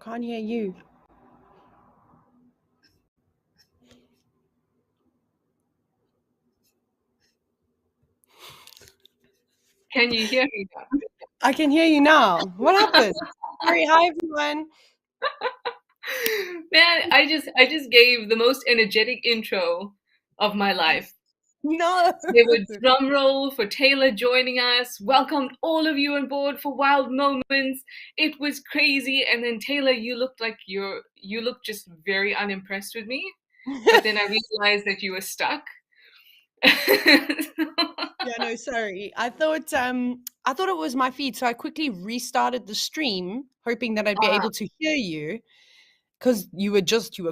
can't hear you. Can you hear me now? I can hear you now. What happened? Sorry, hi everyone. Man, I just gave the most energetic intro of my life. No. There were drum roll for Taylor joining us, welcomed all of you on board for Wild Moments. It was crazy. And then Taylor, you looked like you looked just very unimpressed with me. But then I realized that you were stuck. Yeah, no, sorry. I thought it was my feed, so I quickly restarted the stream, hoping that I'd be able to hear you, because you were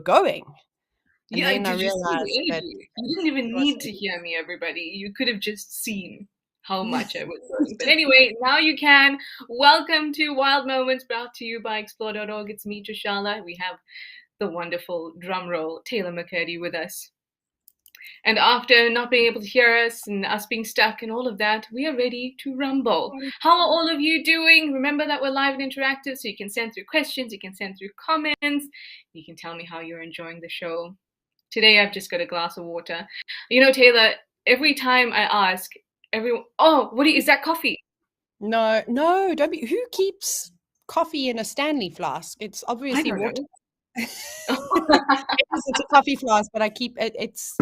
going. And Yeah, then I did you see the realized that energy? You didn't even it need to wasn't. hear me, everybody. You could have just seen how much I was going. But anyway, now you can. Welcome to Wild Moments, brought to you by Explore.org. It's me, Trishala. We have the wonderful drumroll Taylor McCurdy with us. And after not being able to hear us and us being stuck and all of that, we are ready to rumble. How are all of you doing? Remember that we're live and interactive, so you can send through questions, you can send through comments, you can tell me how you're enjoying the show. Today I've just got a glass of water. You know, Taylor, every time I ask everyone, is that coffee? No, don't be. Who keeps coffee in a Stanley flask? It's obviously water. It's a coffee flask, but I keep it. It's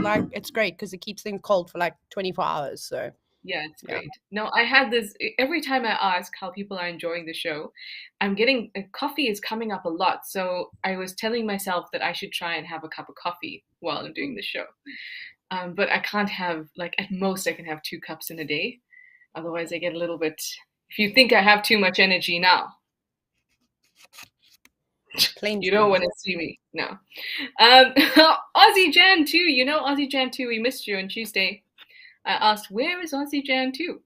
great because it keeps things cold for like 24 hours. So Yeah, it's great. No, I had this every time I ask how people are enjoying the show, I'm getting coffee is coming up a lot. So I was telling myself that I should try and have a cup of coffee while I'm doing the show. But I can't have, like, at most I can have 2 cups in a day. Otherwise I get a little bit, if you think I have too much energy now, plenty. you don't want to see me. No. Aussie Jan 2, you know Aussie Jan 2, we missed you on Tuesday. I asked, where is Aussie Jan 2?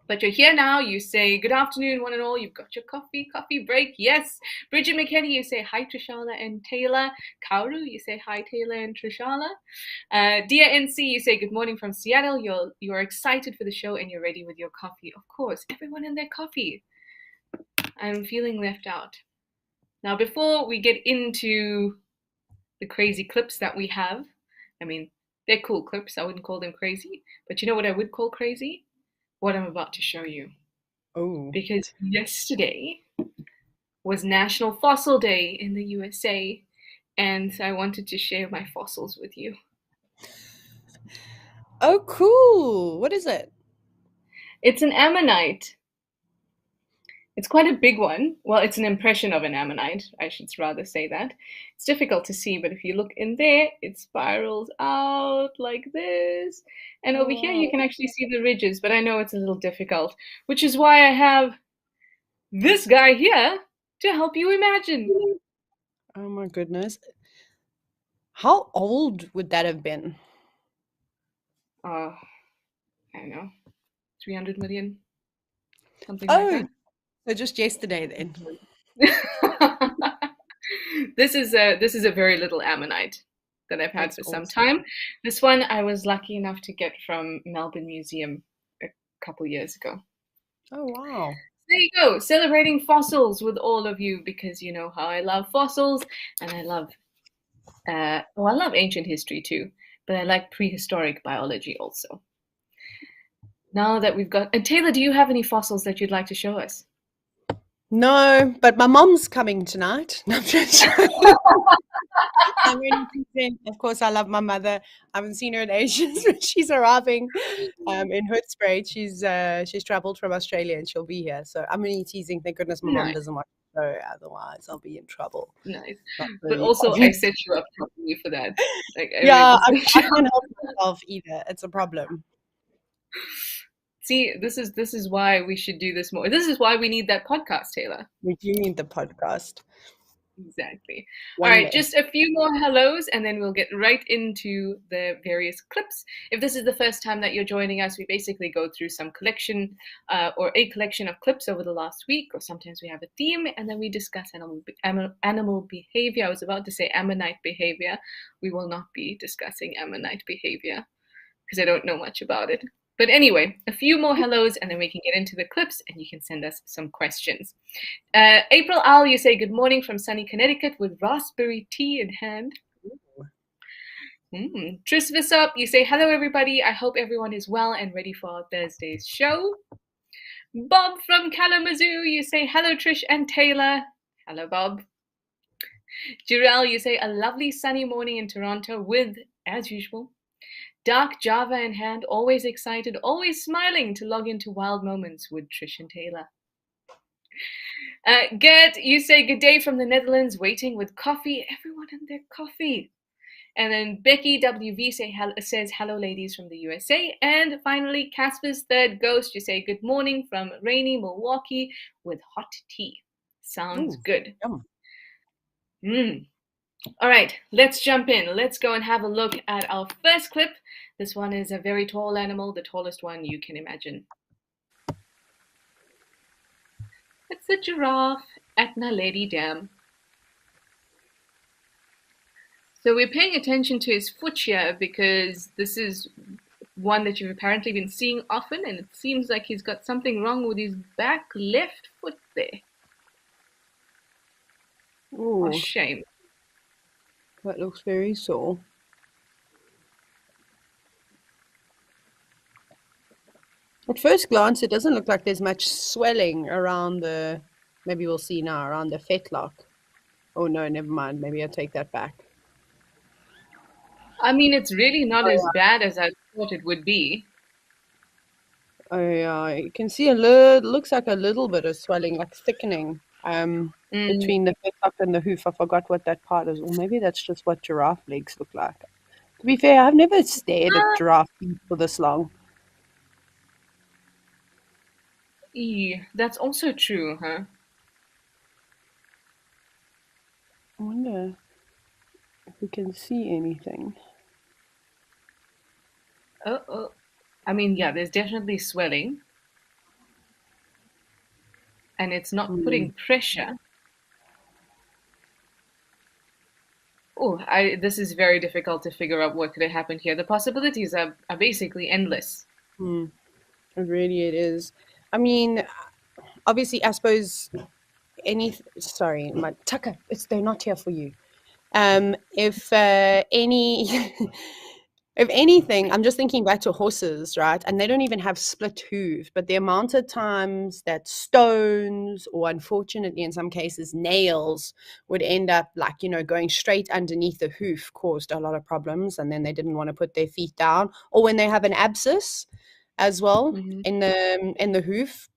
But you're here now. You say, good afternoon, one and all. You've got your coffee break. Yes. Bridget McKenny, you say hi, Trishala and Taylor. Kauru, you say hi, Taylor and Trishala. Dear NC, you say good morning from Seattle. You're excited for the show and you're ready with your coffee. Of course, everyone and their coffee. I'm feeling left out. Now, before we get into the crazy clips that we have, I mean, they're cool clips. I wouldn't call them crazy. But you know what I would call crazy? What I'm about to show you. Oh. Because yesterday was National Fossil Day in the USA, and I wanted to share my fossils with you. Oh, cool. What is it? It's an ammonite. It's quite a big one. Well, it's an impression of an ammonite, I should rather say that. It's difficult to see, but if you look in there, it spirals out like this. And over here, you can actually see the ridges, but I know it's a little difficult, which is why I have this guy here to help you imagine. Oh my goodness. How old would that have been? I don't know, 300 million, something like that. So just yesterday then. This is a very little ammonite that I've had for some time. This one I was lucky enough to get from Melbourne Museum a couple years ago. Oh wow. There you go, celebrating fossils with all of you, because you know how I love fossils, and I love I love ancient history too, but I like prehistoric biology also. Now that we've got, and Taylor, do you have any fossils that you'd like to show us? No, but my mom's coming tonight. No, I'm just I'm really teasing. Of course, I love my mother. I haven't seen her in ages. She's arriving in Hoedspruit. She's traveled from Australia and she'll be here. So I'm really teasing. Thank goodness my mom doesn't watch the show. Otherwise, I'll be in trouble. Nice. Really But also, I set you up properly for that. Like, I can't help myself either. It's a problem. See, this is why we should do this more. This is why we need that podcast, Taylor. We do need the podcast. Exactly. All right, just a few more hellos, and then we'll get right into the various clips. If this is the first time that you're joining us, we basically go through some collection or a collection of clips over the last week, or sometimes we have a theme, and then we discuss animal behavior. I was about to say ammonite behavior. We will not be discussing ammonite behavior because I don't know much about it. But anyway, a few more hellos and then we can get into the clips and you can send us some questions. April Owl, you say good morning from sunny Connecticut with raspberry tea in hand. Tris Visop, you say hello everybody. I hope everyone is well and ready for our Thursday's show. Bob from Kalamazoo, you say hello Trish and Taylor. Hello Bob. Jirel, you say a lovely sunny morning in Toronto with, as usual, dark Java in hand, always excited, always smiling to log into Wild Moments with Trish and Taylor. Gert, you say good day from the Netherlands, waiting with coffee. Everyone and their coffee. And then Becky WV says hello ladies from the USA. And finally, Casper's third ghost, you say good morning from rainy Milwaukee with hot tea. Sounds good. All right, let's jump in. Let's go and have a look at our first clip. This one is a very tall animal, the tallest one you can imagine. It's a giraffe at Naledi Dam. So we're paying attention to his foot here because this is one that you've apparently been seeing often, and it seems like he's got something wrong with his back left foot there. Oh, a shame. That looks very sore. At first glance, it doesn't look like there's much swelling around the, maybe we'll see now, around the fetlock. Oh no, never mind. Maybe I'll take that back. I mean, it's really not as bad as I thought it would be. Oh yeah, you can see a little, looks like a little bit of swelling, like thickening between the fetlock and the hoof. I forgot what that part is. Or maybe that's just what giraffe legs look like. To be fair, I've never stared at giraffe feet for this long. That's also true, huh? I wonder if we can see anything. I mean, yeah, there's definitely swelling. And it's not putting pressure. This is very difficult to figure out what could have happened here. The possibilities are basically endless. It really it is. I mean, obviously, I suppose sorry, my Tucker, they're not here for you. If anything, I'm just thinking back to horses, right? And they don't even have split hooves, but the amount of times that stones or unfortunately in some cases nails would end up going straight underneath the hoof caused a lot of problems, and then they didn't want to put their feet down. Or when they have an abscess as well in the hoof,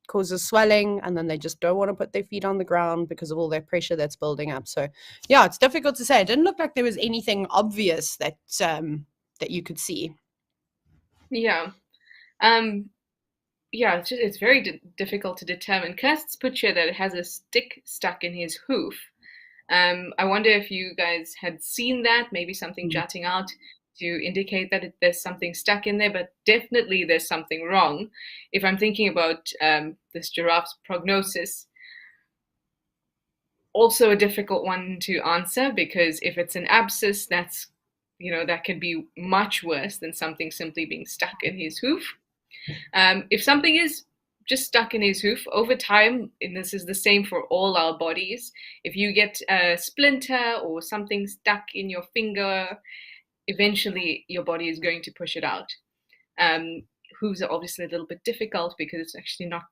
causes swelling, and then they just don't want to put their feet on the ground because of all that pressure that's building up. So yeah, it's difficult to say. It didn't look like there was anything obvious that you could see. Yeah. It's very difficult to determine. Kirst's put here that it has a stick stuck in his hoof. I wonder if you guys had seen that, maybe something jutting out to indicate that there's something stuck in there, but definitely there's something wrong. If I'm thinking about this giraffe's prognosis, also a difficult one to answer, because if it's an abscess, that can be much worse than something simply being stuck in his hoof. If something is just stuck in his hoof over time, and this is the same for all our bodies, if you get a splinter or something stuck in your finger, eventually your body is going to push it out. Hooves are obviously a little bit difficult because it's actually not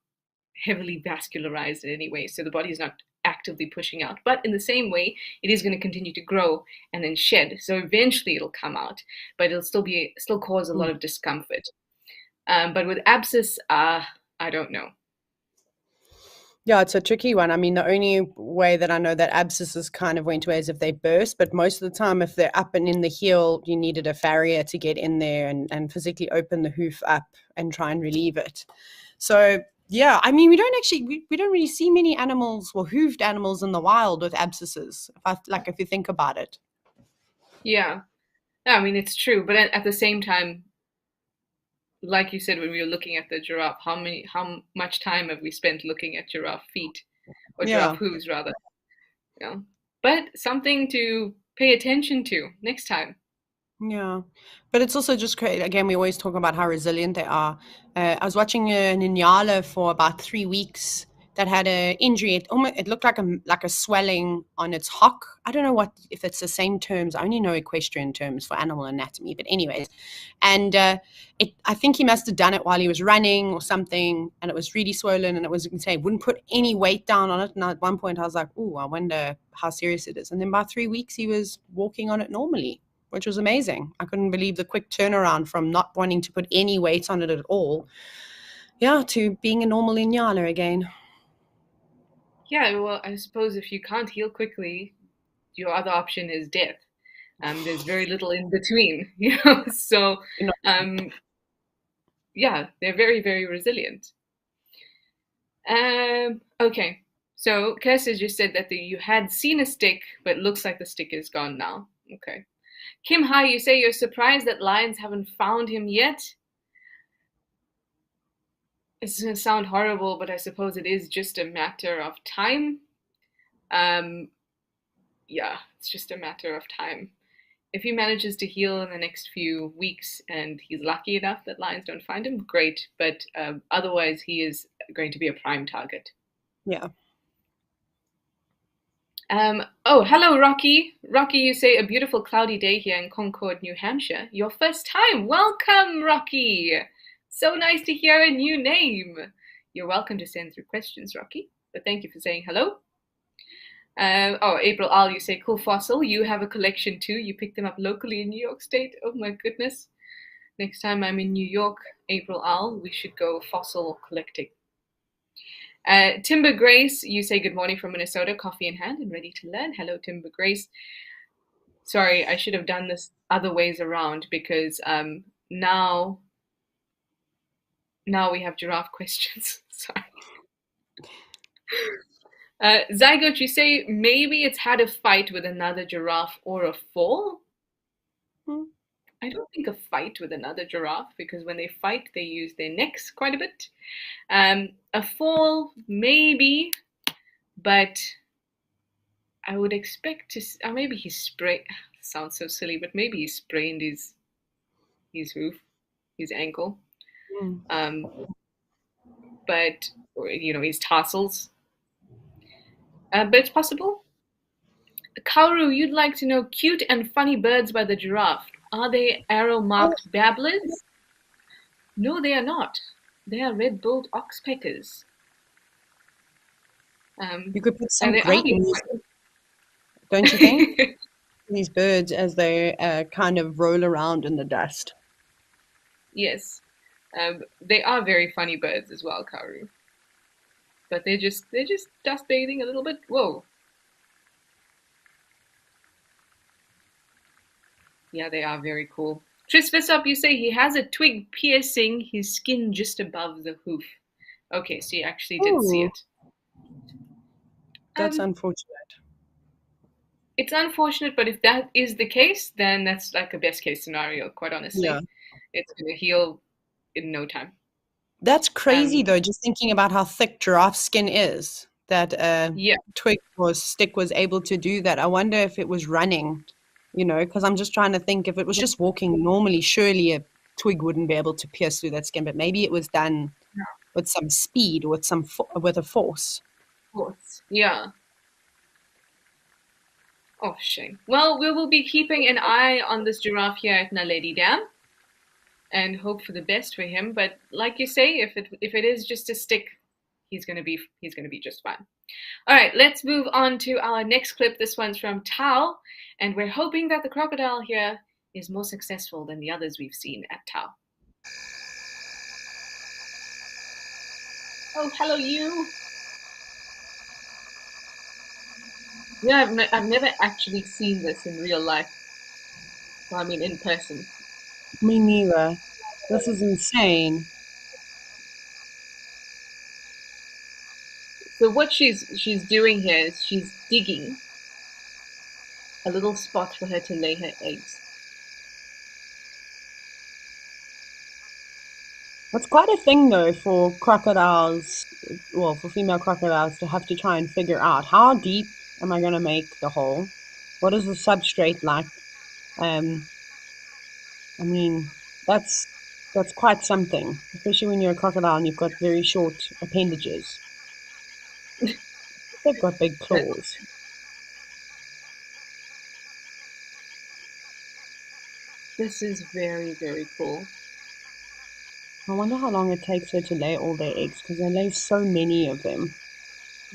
heavily vascularized in any way, so the body is not actively pushing out. But in the same way, it is going to continue to grow and then shed. So eventually it'll come out, but it'll still cause a lot of discomfort. But with abscess, I don't know. Yeah, it's a tricky one. I mean, the only way that I know that abscesses kind of went away is if they burst, but most of the time, if they're up and in the heel, you needed a farrier to get in there and physically open the hoof up and try and relieve it. So yeah, I mean, we don't really see many animals or hooved animals in the wild with abscesses, if you think about it. Yeah, I mean, it's true, but at the same time, like you said, when we were looking at the giraffe, how much time have we spent looking at giraffe feet, or giraffe hooves rather? But something to pay attention to next time. Yeah, but it's also just great. Again, we always talk about how resilient they are. I was watching an Inyala for about 3 weeks that had an injury. It looked like a swelling on its hock. I don't know what if it's the same terms. I only know equestrian terms for animal anatomy, but anyways, and I think he must have done it while he was running or something, and it was really swollen, and it was you can say wouldn't put any weight down on it. And at one point, I was like, "Oh, I wonder how serious it is." And then by 3 weeks, he was walking on it normally, which was amazing. I couldn't believe the quick turnaround from not wanting to put any weight on it at all, yeah, to being a normal Inyala again. Yeah, well, I suppose if you can't heal quickly, your other option is death. There's very little in between, you know. So, You know, um, yeah, they're very, very resilient. Okay. So Kirsten just said that you had seen a stick, but looks like the stick is gone now. Okay. Kim Hai, you say you're surprised that lions haven't found him yet. It's gonna sound horrible, but I suppose it is just a matter of time. Um, yeah, it's just a matter of time. If he manages to heal in the next few weeks and he's lucky enough that lions don't find him, great. But otherwise, he is going to be a prime target. yeah. Oh, hello, Rocky. Rocky, you say a beautiful cloudy day here in Concord, New Hampshire. Your first time. Welcome, Rocky. So nice to hear a new name. You're welcome to send through questions, Rocky. But thank you for saying hello. Oh, April Al, you say cool fossil. You have a collection too. You picked them up locally in New York State. Oh my goodness. Next time I'm in New York, April Al, we should go fossil collecting. Timber Grace, you say good morning from Minnesota, coffee in hand and ready to learn. Hello, Timber Grace. Sorry, I should have done this other ways around because now we have giraffe questions. Sorry. Zygote, you say maybe it's had a fight with another giraffe or a fall? I don't think a fight with another giraffe because when they fight, they use their necks quite a bit. A fall, maybe, but I would expect to. Or maybe he sprained. Sounds so silly, but maybe he sprained his hoof, his ankle. But or, his tarsals. But it's possible. Kauru, you'd like to know cute and funny birds by the giraffe. Are they arrow-marked babblers? No, they are not. They are red-billed oxpeckers. You could put some great music, don't you think? These birds as they kind of roll around in the dust. Yes. They are very funny birds as well, Kauru. But they're just dust bathing a little bit. Whoa. Yeah, they are very cool. Tris Visop, you say he has a twig piercing his skin just above the hoof. Okay, so you actually did see it. That's unfortunate. It's unfortunate, but if that is the case, then that's like a best case scenario, quite honestly. Yeah. It's going to heal in no time. That's crazy, though, just thinking about how thick giraffe skin is, that twig or stick was able to do that. I wonder if it was running, because I'm just trying to think if it was just walking normally, surely a twig wouldn't be able to pierce through that skin, but maybe it was done with some speed, with a force. Yeah. Oh, shame. Well, we will be keeping an eye on this giraffe here at Naledi Dam and hope for the best for him. But like you say, if it is just a stick, he's gonna be just fine. All right, let's move on to our next clip. This one's from Tao, and we're hoping that the crocodile here is more successful than the others we've seen at Tao. Oh, hello, you. Yeah, I've never actually seen this in real life. Well, I mean, in person. Me neither. This is insane. So what she's doing here is she's digging a little spot for her to lay her eggs. That's quite a thing, though, for crocodiles, for female crocodiles to have to try and figure out how deep am I going to make the hole? What is the substrate like? I mean, that's quite something, especially when you're a crocodile and you've got very short appendages. They've got big But claws. this is very, very cool. I wonder how long it takes her to lay all their eggs, because they lay so many of them.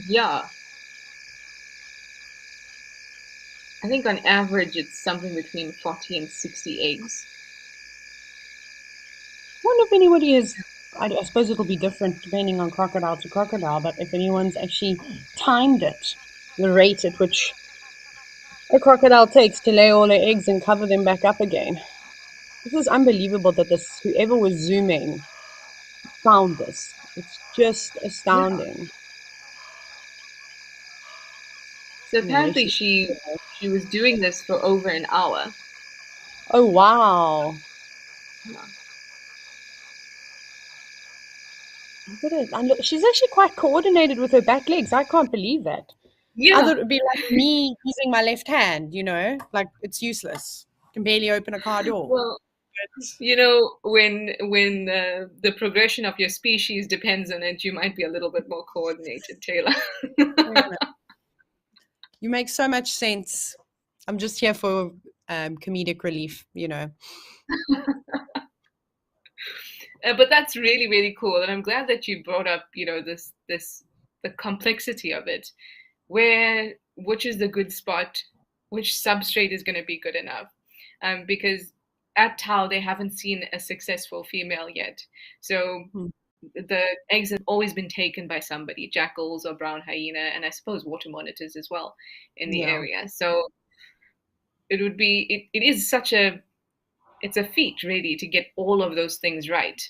Yeah. I think on average it's something between 40 and 60 eggs. I wonder if anybody is. I suppose it'll be different depending on crocodile to crocodile, but if anyone's actually timed it, the rate at which a crocodile takes to lay all their eggs and cover them back up again. This is unbelievable that whoever was zooming found this. It's just Yeah. astounding. So And the rest apparently is. she was doing this for over an hour. Oh, wow. Yeah. Look at it. And look, she's actually quite coordinated with her back legs. I can't believe that. I Yeah. thought it would be like me using my left hand, like it's useless. Can barely open a car door. Well, you know, when the progression of your species depends on it, you might be a little bit more coordinated, Taylor. You make so much sense. I'm just here for comedic relief. But that's really, really cool, and I'm glad that you brought up, this the complexity of it. Which is the good spot, which substrate is going to be good enough, because at Tau they haven't seen a successful female yet, so Hmm. the eggs have always been taken by somebody, jackals or brown hyena, and I suppose water monitors as well in the Yeah. area. So it is such it's a feat really to get all of those things right.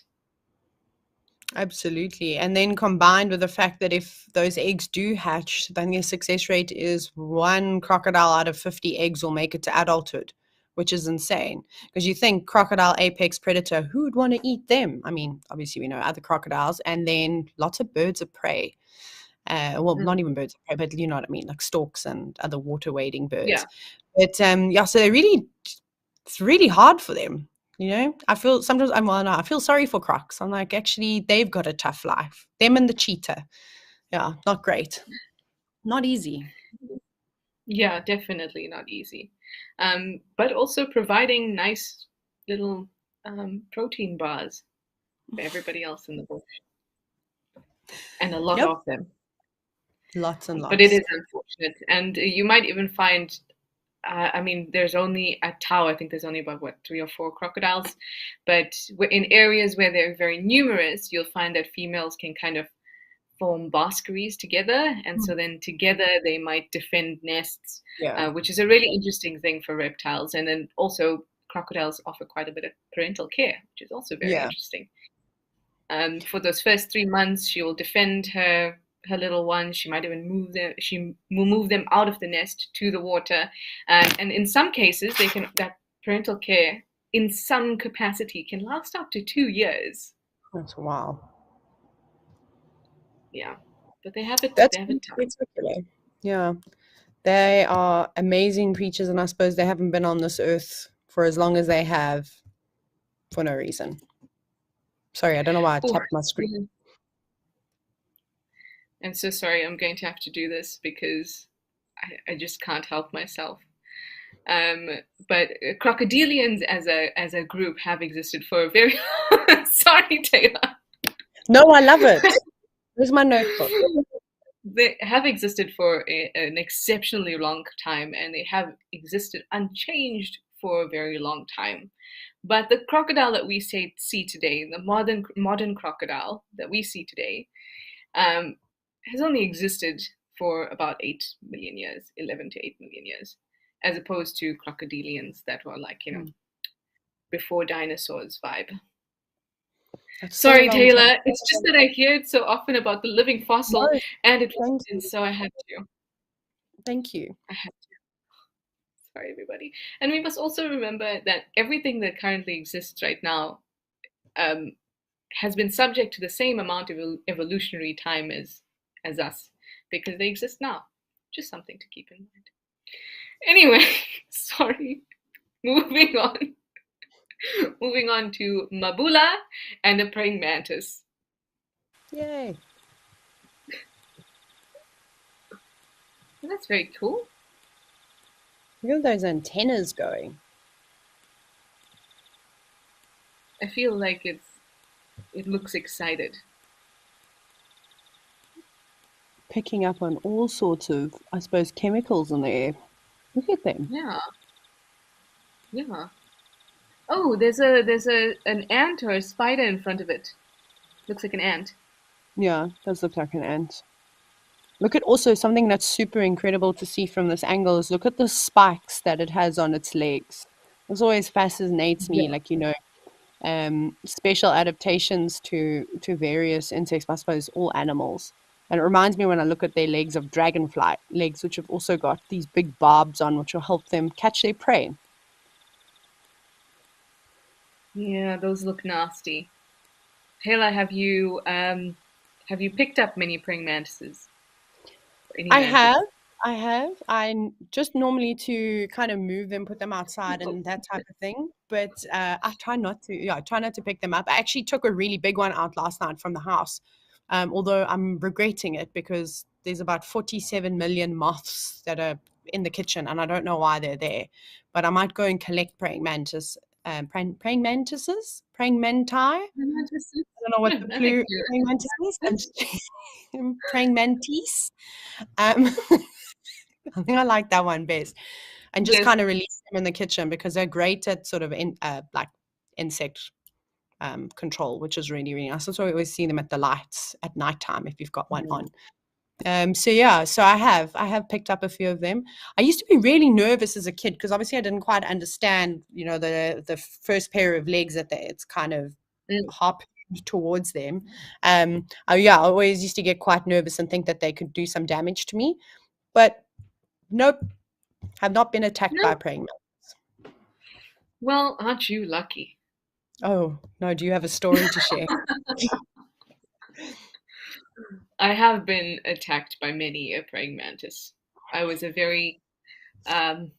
Absolutely. And then combined with the fact that if those eggs do hatch, then the success rate is one crocodile out of 50 eggs will make it to adulthood, which is insane. Because you think crocodile apex predator, who would want to eat them? I mean, obviously we know other crocodiles, and then lots of birds of prey. Well, Mm. not even birds of prey, but you know what I mean, like storks and other water wading Yeah. birds. But yeah, so it's really hard for them. I feel sometimes I feel sorry for crocs. I'm like, actually, they've got a tough life. Them and the cheetah. Yeah, not great. Not easy. Yeah, definitely not easy. But also providing nice little protein bars for everybody else in the bush, and a lot Yep. of them. Lots and But it lots. is unfortunate, and you might even find. I mean, there's only at Tau. I think there's only about 3 or 4 crocodiles, but in areas where they're very numerous, you'll find that females can kind of form bosqueries together, and so then together they might defend nests, Yeah. which is a really interesting thing for reptiles. And then also crocodiles offer quite a bit of parental care, which is also very Yeah. interesting. For those first 3 months, she will defend her little ones. She might even move them. She will move them out of the nest to the water, and in some cases, that parental care in some capacity can last up to 2 years. That's wow. Yeah, but they have it. That's They have it tough. spectacular. Yeah. They are amazing creatures, and I suppose they haven't been on this earth for as long as they have for no reason. Sorry, I don't know why I Ooh, tapped my screen. I'm so sorry. I'm going to have to do this because I just can't help myself. Um, but crocodilians as a group have existed for a very sorry, Taylor. No, I love it. Where's my notebook? They have existed for an exceptionally long time, and they have existed unchanged for a very long time. But the crocodile that we see today, the modern crocodile that we see today, um, has only existed for about 8 million years, 11 to 8 million years, as opposed to crocodilians that were like, before dinosaurs vibe. That's such a Sorry, long time. Taylor. It's just that I hear it so often about the living fossil, No, and thank you. so I had to. Thank you. I had to. Sorry, everybody. And we must also remember that everything that currently exists right now um, has been subject to the same amount of evolutionary time as us, because they exist now. Just something to keep in mind. Anyway, sorry. Moving on. Moving on to Mabula and the praying mantis. Yay. Well, that's very cool. Look at those antennas going. I feel like it looks excited. Picking up on all sorts of, I suppose, chemicals in the air. Look at them. Yeah. Yeah. Oh, there's an ant or a spider in front of it. Looks like an ant. Yeah, does look like an ant. Look at also something that's super incredible to see from this angle is look at the spikes that it has on its legs. This always fascinates me, Yeah. like, special adaptations to various insects, I suppose all animals. And it reminds me when I look at their legs of dragonfly legs, which have also got these big barbs on, which will help them catch their prey. Yeah, those look nasty. Taylor, have you picked up many praying mantises? Or any I mantis? have. I have. Just normally to kind of move them, put them outside and that type of thing. But I try not to, yeah, I try not to pick them up. I actually took a really big one out last night from the house. Although I'm regretting it because there's about 47 million moths that are in the kitchen and I don't know why they're there. But I might go and collect praying mantises, praying manti. I Mantises? don't know what the I think praying mantis is, and praying mantis. Um, I think I like that one best, and just yes. kind of release them in the kitchen because they're great at sort of like insect control, which is really really nice. That's why we always see them at the lights at nighttime if you've got one on. So yeah, so I have picked up a few of them. I used to be really nervous as a kid because obviously I didn't quite understand, the first pair of legs that it's kind of Mm. hop towards them. Yeah, I always used to get quite nervous and think that they could do some damage to me, but nope, have not been attacked by No. praying mantis. Well, aren't you lucky? Oh no, do you have a story to share? I have been attacked by many a praying mantis. I was a very, um,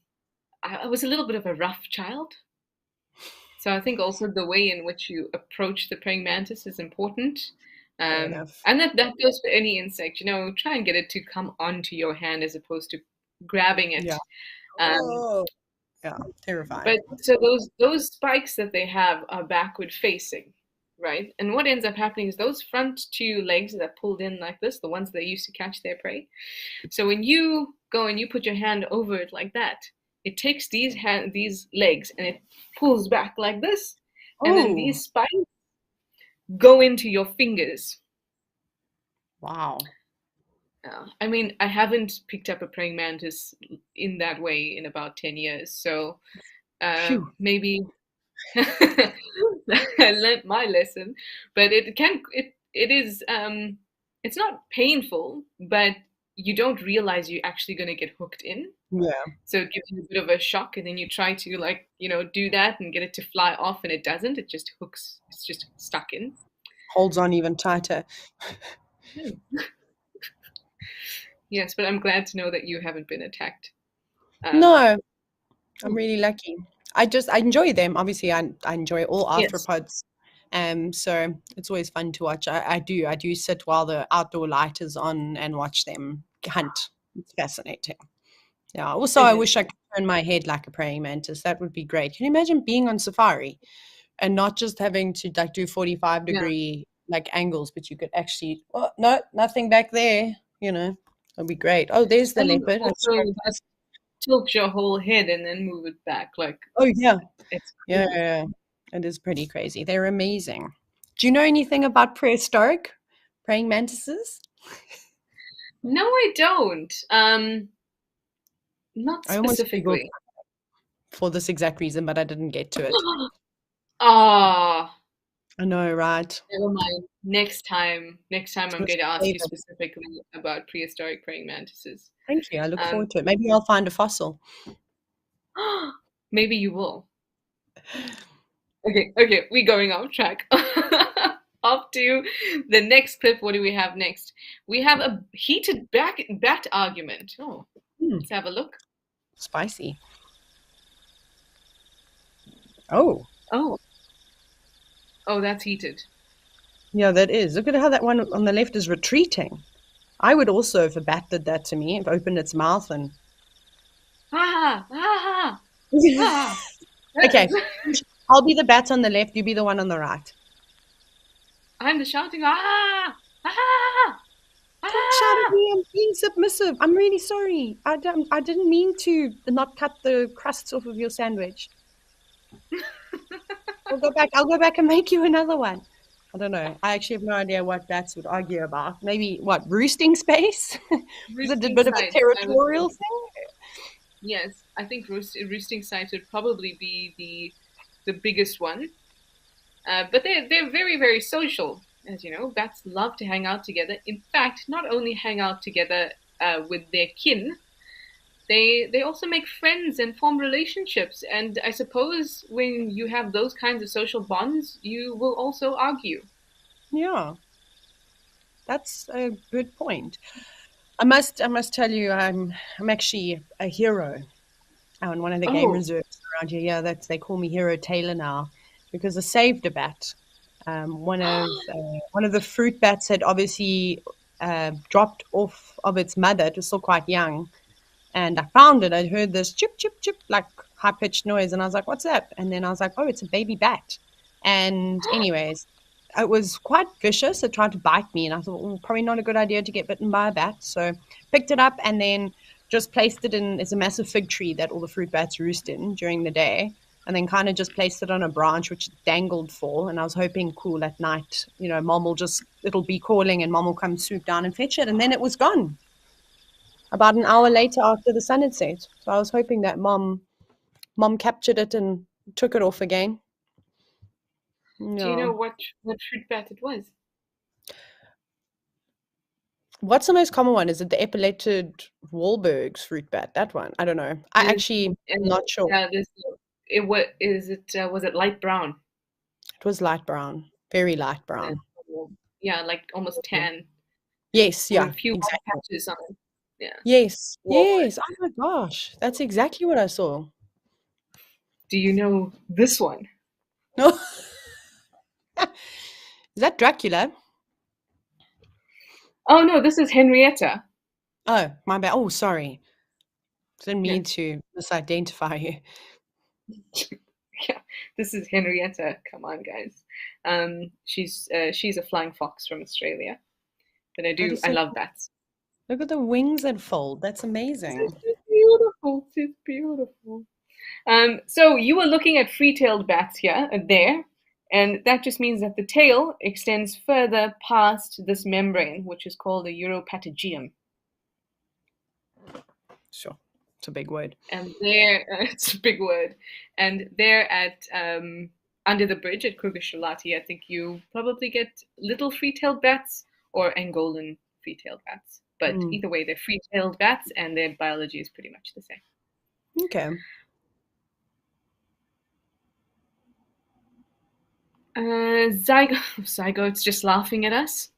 I was a little bit of a rough child. So I think also the way in which you approach the praying mantis is important. Fair enough. And that goes for any insect. Try and get it to come onto your hand as opposed to grabbing it. Yeah. Um, Oh, yeah, but terrifying. so those spikes that they have are backward facing, right? And what ends up happening is those front two legs that are pulled in like this, the ones they use to catch their prey. So when you go and you put your hand over it like that, it takes these legs and it pulls back like this, and then Oh, these spikes go into your fingers. wow. I mean, I haven't picked up a praying mantis in that way in about 10 years, so Phew. maybe I learned my lesson. But it is it's not painful, but you don't realize you're actually going to get hooked in. Yeah, So it gives you a bit of a shock, and then you try to do that and get it to fly off, and it doesn't. It just hooks. It's just stuck in. holds on even tighter. Yes, but I'm glad to know that you haven't been attacked. Um, No, I'm really lucky. I enjoy them. Obviously, I enjoy all yes. arthropods. So it's always fun to watch. I do sit while the outdoor light is on and watch them hunt. It's fascinating. Yeah. Also, It I is. wish I could turn my head like a praying mantis. That would be great. Can you imagine being on safari and not just having to like do 45 Yeah. degree like angles, but you could actually, oh, no, nothing back there. That'd be great. Oh, there's the And leopard. I just also drove past. just tilt your whole head and then move it back. Like Oh, yeah. it's Yeah, crazy. yeah, yeah. It is pretty crazy. They're amazing. Do you know anything about prehistoric praying mantises? No, I don't. Not I almost Googled specifically. for this exact reason, but I didn't get to it. Ah, I know, right? never mind. Next time I'm Let's going to ask save you it. specifically about prehistoric praying mantises. Thank you. I look Um, forward to it. Maybe I'll find a fossil. maybe you will. Okay, we're going off track. Off to the next clip. What do we have next? We have a heated bat argument. Oh, Hmm, let's have a look. spicy. Oh, Oh, oh, that's heated. Yeah, that is. Look at how that one on the left is retreating. I would also, if a bat did that to me, if opened its mouth and. Ah, ah, ah. Okay, I'll be the bat on the left. You be the one on the right. I'm the shouting. Ah, ah, Don't shout at ah. me. I'm being submissive. I'm really sorry. I didn't mean to not cut the crusts off of your sandwich. I'll go back and make you another one. I don't know. I actually have no idea what bats would argue about. Maybe what, roosting space? Is it a Roosting bit of a sites, I would territorial think. thing? Yes, I think roosting sites would probably be the biggest one. But they're very very social, as you know. Bats love to hang out together. In fact, not only hang out together with their kin, they also make friends and form relationships. And I suppose when you have those kinds of social bonds, you will also argue. Yeah, that's a good point. I must tell you, I'm actually a hero on one of the game Oh, reserves around here. Yeah, that's they call me Hero Taylor now because I saved a bat. One of the fruit bats had obviously dropped off of its mother. It was still quite young, and I found it. I'd heard this chip chip chip like high pitched noise, and I was like, "What's that?" And then I was like, "Oh, it's a baby bat." And anyways, it was quite vicious. It tried to bite me, and I thought, probably not a good idea to get bitten by a bat. So picked it up and then just placed it in. It's a massive fig tree that all the fruit bats roost in during the day. And then kind of just placed it on a branch, which it dangled for. And I was hoping, cool, at night, mom will it'll be calling and mom will come swoop down and fetch it. And then it was gone about an hour later after the sun had set. So I was hoping that mom captured it and took it off again. do you Yeah. know what fruit bat it was? What's the most common one? Is it the epilepted Wahlberg's fruit bat? That one? I don't know. I There's, actually am and not sure. yeah, this it was it light brown? It was light brown, very light Uh, brown. Yeah, like almost tan Yes, with a yeah, few white exactly. patches on it. Yeah. Yes, Walmart. yes. Oh my gosh, that's exactly what I saw. Do you know this one? No, is that Dracula? Oh no, this is Henrietta. Oh, my bad. Oh, sorry. Didn't Yeah, mean to misidentify you. yeah. This is Henrietta. Come on, guys. She's a flying fox from Australia, but That is I so love cool. bats. Look at the wings that fold. That's amazing. She's beautiful. She's beautiful. So you were looking at free-tailed bats here, there, and that just means that the tail extends further past this membrane, which is called a uropatagium. Sure, it's a big word. And there, it's a big word, and there at under the bridge at Kruger-Shalati, I think you probably get little free-tailed bats or Angolan free-tailed bats. But Mm, either way, they're free-tailed bats, and their biology is pretty much the same. okay. Zygote's just laughing at us.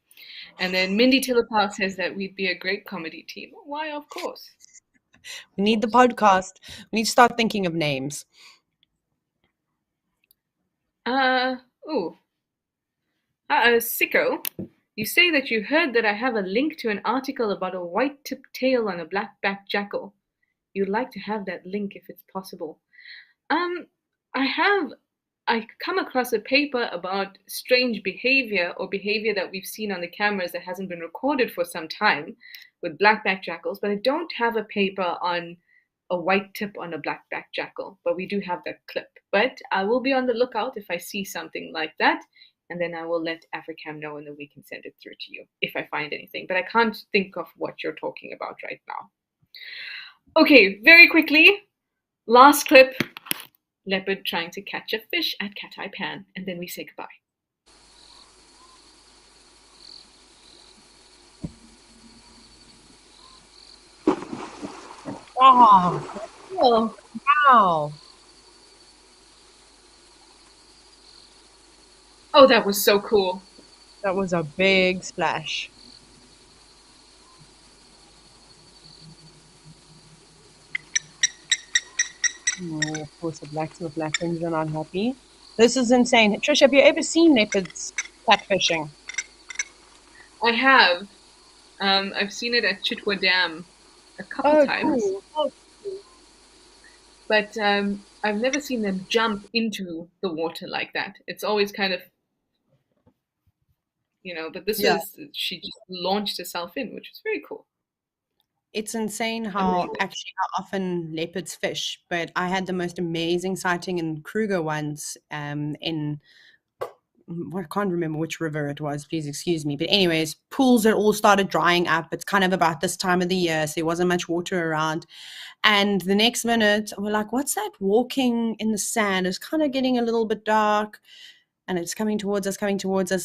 And then Mindy Tillipal says that we'd be a great comedy team. Why, of course. We Of need the course. podcast. We need to start thinking of names. Uh, oh. Sicko, you say that you heard that I have a link to an article about a white-tipped tail on a black-backed jackal. You'd like to have that link if it's possible. Um, I have I come across a paper about strange behavior or behavior that we've seen on the cameras that hasn't been recorded for some time with black-backed jackals, but I don't have a paper on a white tip on a black-backed jackal, but we do have that clip. But I will be on the lookout if I see something like that, and then I will let Africam know and then we can send it through to you if I find anything. But I can't think of what you're talking about right now. Okay, very quickly, last clip, leopard trying to catch a fish at Katmai Pan, and then we say goodbye. Oh, Oh, wow. oh, that was so cool. That was a big splash. Oh, of course, the blacksmith black things are not happy. This is insane. Trish, have you ever seen leopards catfishing? I have. I've seen it at Chitwa Dam a couple Oh, times, cool. Oh, but I've never seen them jump into the water like that. It's always kind of, but this yeah. was, she just launched herself in, which was very cool. It's insane how Amazing. actually how often leopards fish. But I had the most amazing sighting in Kruger once, in I can't remember which river it was, please excuse me. But anyways, pools had all started drying up. It's kind of about this time of the year, so there wasn't much water around. And the next minute, we're like, what's that walking in the sand? It's kind of getting a little bit dark. And it's coming towards us,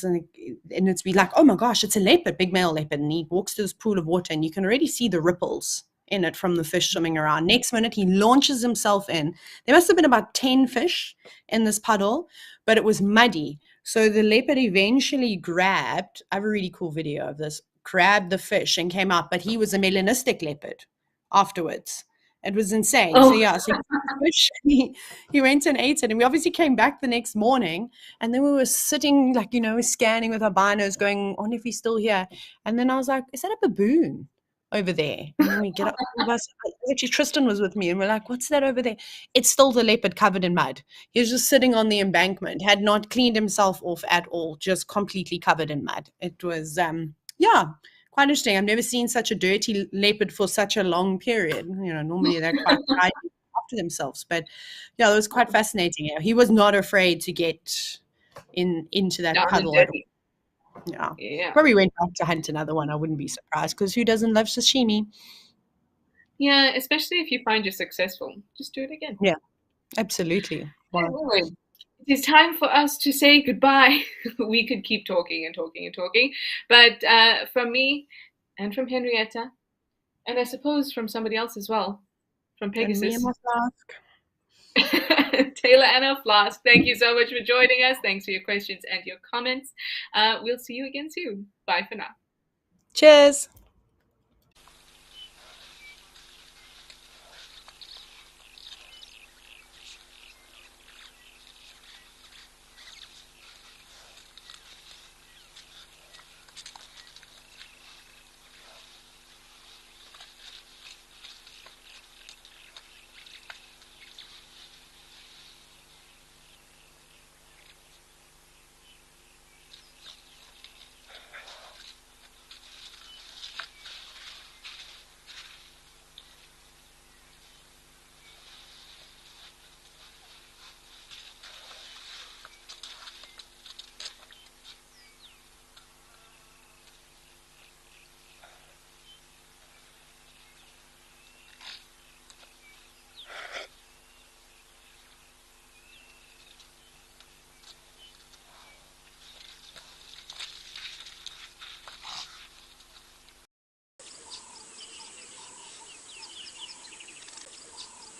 and it's be like, oh my gosh, it's a leopard, big male leopard, and he walks to this pool of water, and you can already see the ripples in it from the fish swimming around. Next minute, he launches himself in. There must have been about 10 fish in this puddle, but it was muddy. So the leopard eventually grabbed, I have a really cool video of this, grabbed the fish and came out, but he was a melanistic leopard afterwards. It was insane. So Oh, yeah, so fish, he went and ate it, and we obviously came back the next morning, and then we were sitting, like, scanning with our binos, going, I wonder if he's still here. And then I was like, is that a baboon over there? And then we get up, actually Tristan was with me, and we're like, what's that over there? It's still the leopard covered in mud. He was just sitting on the embankment, had not cleaned himself off at all, just completely covered in mud. It was yeah, quite interesting. I've never seen such a dirty leopard for such a long period. Normally they're quite tidy after themselves, but yeah, it was quite fascinating. He was not afraid to get into that down and puddle at dirty. all. Yeah, Yeah. probably went back to hunt another one. I wouldn't be surprised, because who doesn't love sashimi? Yeah, especially if you find you're successful. Just do it again. Yeah, absolutely. Wow. Anyway, it is time for us to say goodbye. We could keep talking and talking and talking, but from me and from Henrietta, and I suppose from somebody else as well, from And me and Pegasus, my flask. Taylor Anna Flask, thank you so much for joining us. Thanks for your questions and your comments. We'll see you again soon. Bye for now. Cheers.